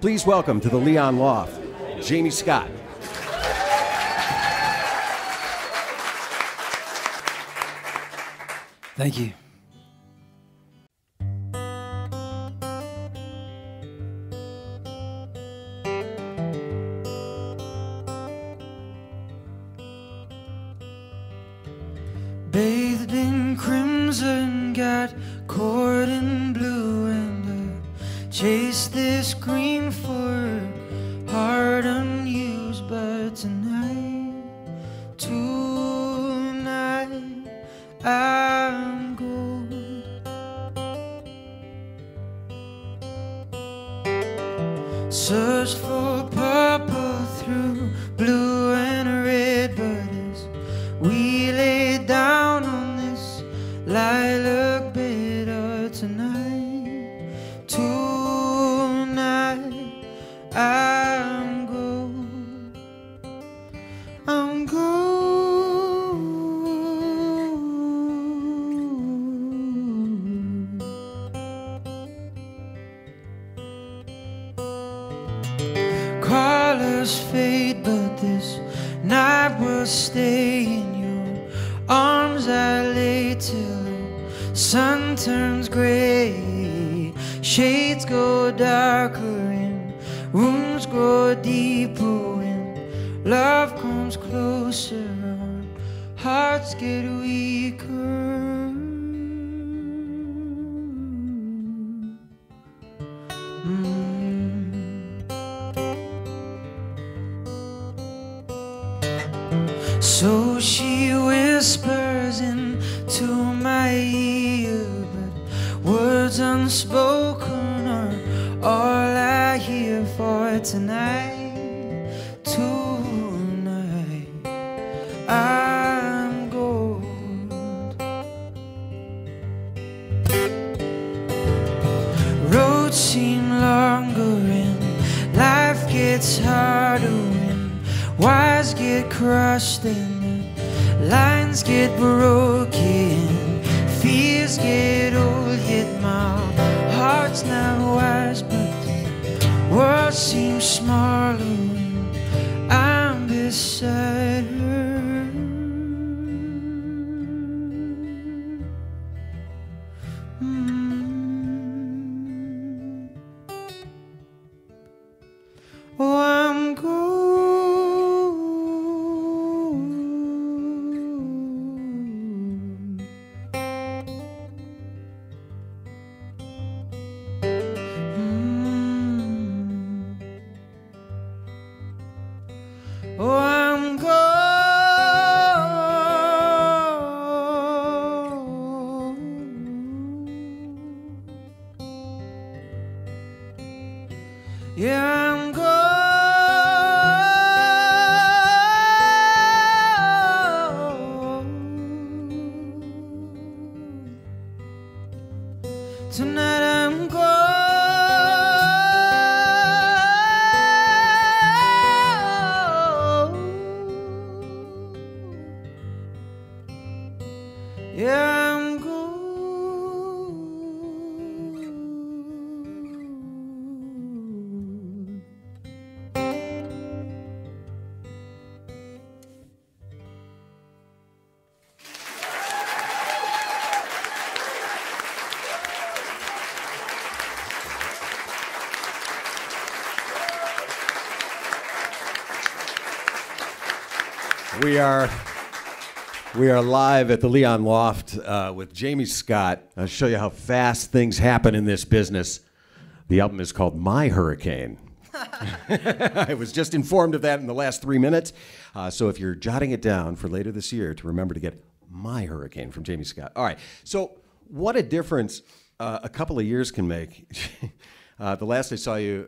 Please welcome to the Leon Loft, Jamie Scott. Thank you. Bathed in crimson, got caught in blue, and I chased this green for heart unused. But tonight, I'm gold. Searched for purple through blue and red, but as we lay down on this lilac bed, tonight, I'm gold. I'm gold. Colors fade, but this night will stay. In your arms I lay till the sun turns gray. Shades go darker and rooms grow deeper. When love comes closer, our hearts get weaker. So she whispers into my ear, but words unspoken are all I hear. For tonight, I'm gold. Roads seem longer and life gets harder when wires get crushed and the lines get broken, fears get old. Yet my heart's not wise, but the world seems smaller when I'm beside her. Oh, I'm gold. Oh, I'm gold. Yeah, I'm gold. Tonight I'm gold. Yeah, I'm gold. We are live at the Leon Loft with Jamie Scott. I'll show you how fast things happen in this business. The album is called My Hurricane. I was just informed of that in the last 3 minutes. So if you're jotting it down for later this year, to remember to get My Hurricane from Jamie Scott. All right. So what a difference a couple of years can make. The last I saw you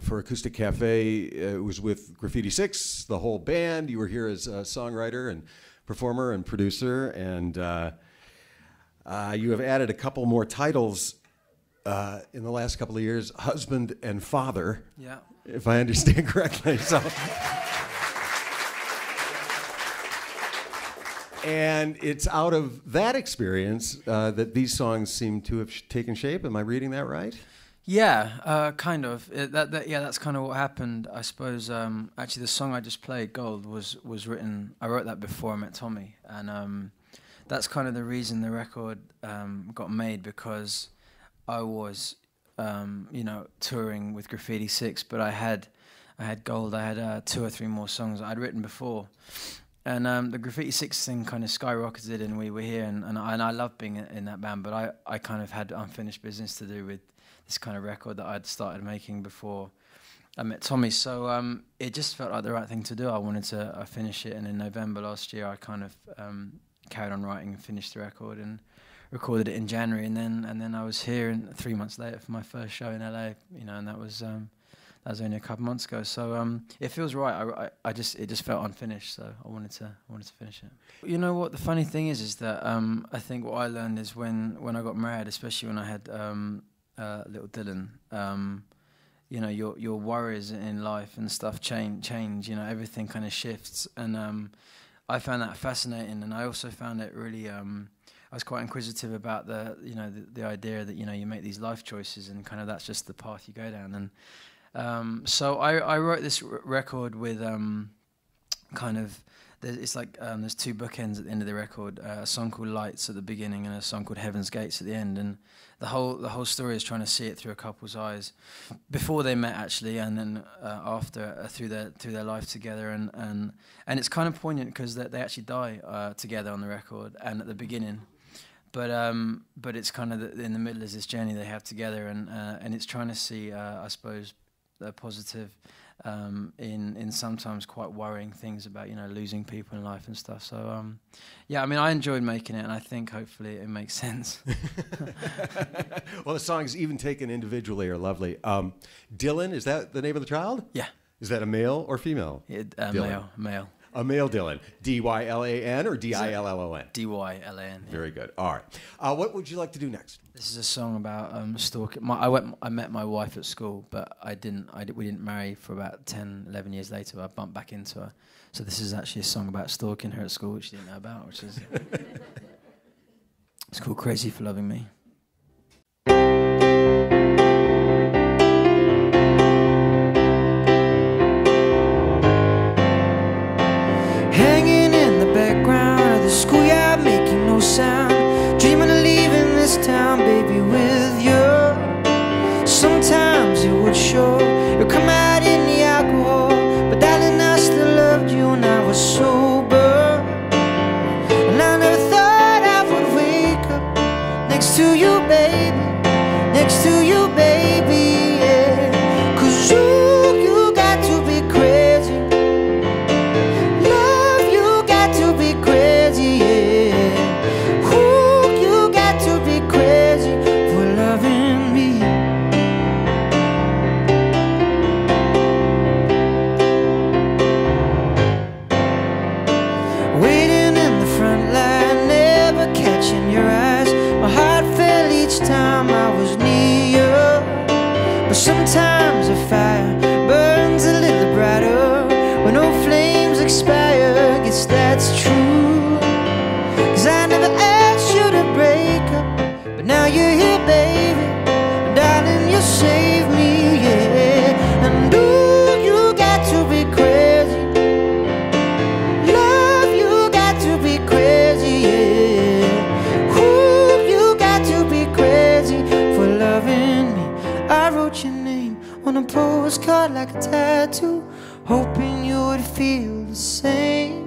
for Acoustic Cafe, it was with Graffiti 6, the whole band. You were here as a songwriter and performer and producer, and you have added a couple more titles in the last couple of years, husband and father, Yeah. if I understand correctly. So, and it's out of that experience that these songs seem to have taken shape. Am I reading that right? Yeah, kind of. Yeah, that's kind of what happened. I suppose. Actually, the song I just played, "Gold," was written. I wrote that before I met Tommy, and that's kind of the reason the record got made, because I was, touring with Graffiti Six, but I had Gold. I had 2 or 3 more songs I'd written before, and the Graffiti Six thing kind of skyrocketed, and we were here, and I loved being in that band, but I kind of had unfinished business to do with this kind of record that I'd started making before I met Tommy. So it just felt like the right thing to do. I wanted to finish it, and in November last year, I kind of carried on writing and finished the record and recorded it in January, and then I was here 3 months later for my first show in LA. And that was only a couple months ago. So it feels right. It just felt unfinished, so I wanted to finish it. You know what? The funny thing is that I think what I learned is when I got married, especially when I had little Dylan, your worries in life and stuff change. Everything kind of shifts, and I found that fascinating. And I also found it really. I was quite inquisitive about the idea that you make these life choices, and kind of that's just the path you go down. And so I wrote this record with kind of. It's like there's 2 bookends at the end of the record, a song called Lights at the beginning and a song called Heaven's Gates at the end, and the whole story is trying to see it through a couple's eyes before they met, actually, and then after through their life together, and it's kind of poignant because they actually die together on the record and at the beginning, but it's kind of in the middle is this journey they have together, and it's trying to see I suppose the positive in sometimes quite worrying things about losing people in life and stuff. So yeah, I mean, I enjoyed making it, and I think hopefully it makes sense. Well, the songs even taken individually are lovely. Dylan, is that the name of the child? Yeah. Is that a male or female? Male. A male Dylan. D-Y-L-A-N or D-I-L-L-O-N? D-Y-L-A-N. Yeah. Very good. All right. What would you like to do next? This is a song about stalking. I met my wife at school, but we didn't marry for about 10, 11 years later. I bumped back into her. So this is actually a song about stalking her at school, which she didn't know about, which is... It's called Crazy for Loving Me. Hanging in the background of the schoolyard, making no sound, dreaming of leaving this town, baby, with you. Sometimes it would show, you'll come out in the alcohol, but darling, I still loved you and I was sober. And I never thought I would wake up next to you, baby, next to you, baby, yeah. 'Cause you got to be crazy. Sometimes a fire burns a little brighter when old flames expire. Guess that's true, 'cause I never asked you to break up, but now you're here, baby, and darling, you saved me, yeah. And ooh, you got to be crazy. Love, you got to be crazy, yeah. Ooh, you got to be crazy for loving me. I wrote your name on a postcard like a tattoo, hoping you would feel the same.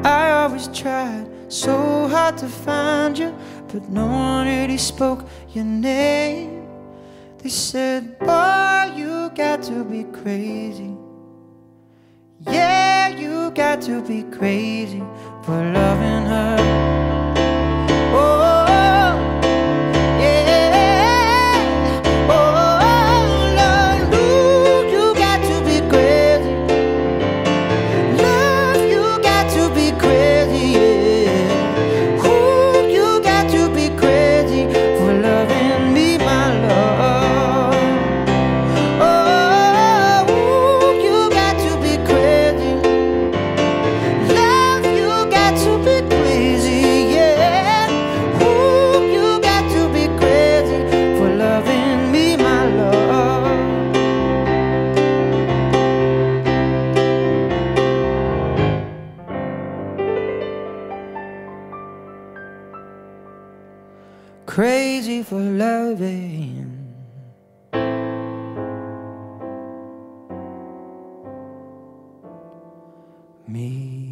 I always tried so hard to find you, but no one really spoke your name. They said, boy, you got to be crazy. Yeah, you got to be crazy for loving her. Oh, crazy for loving me.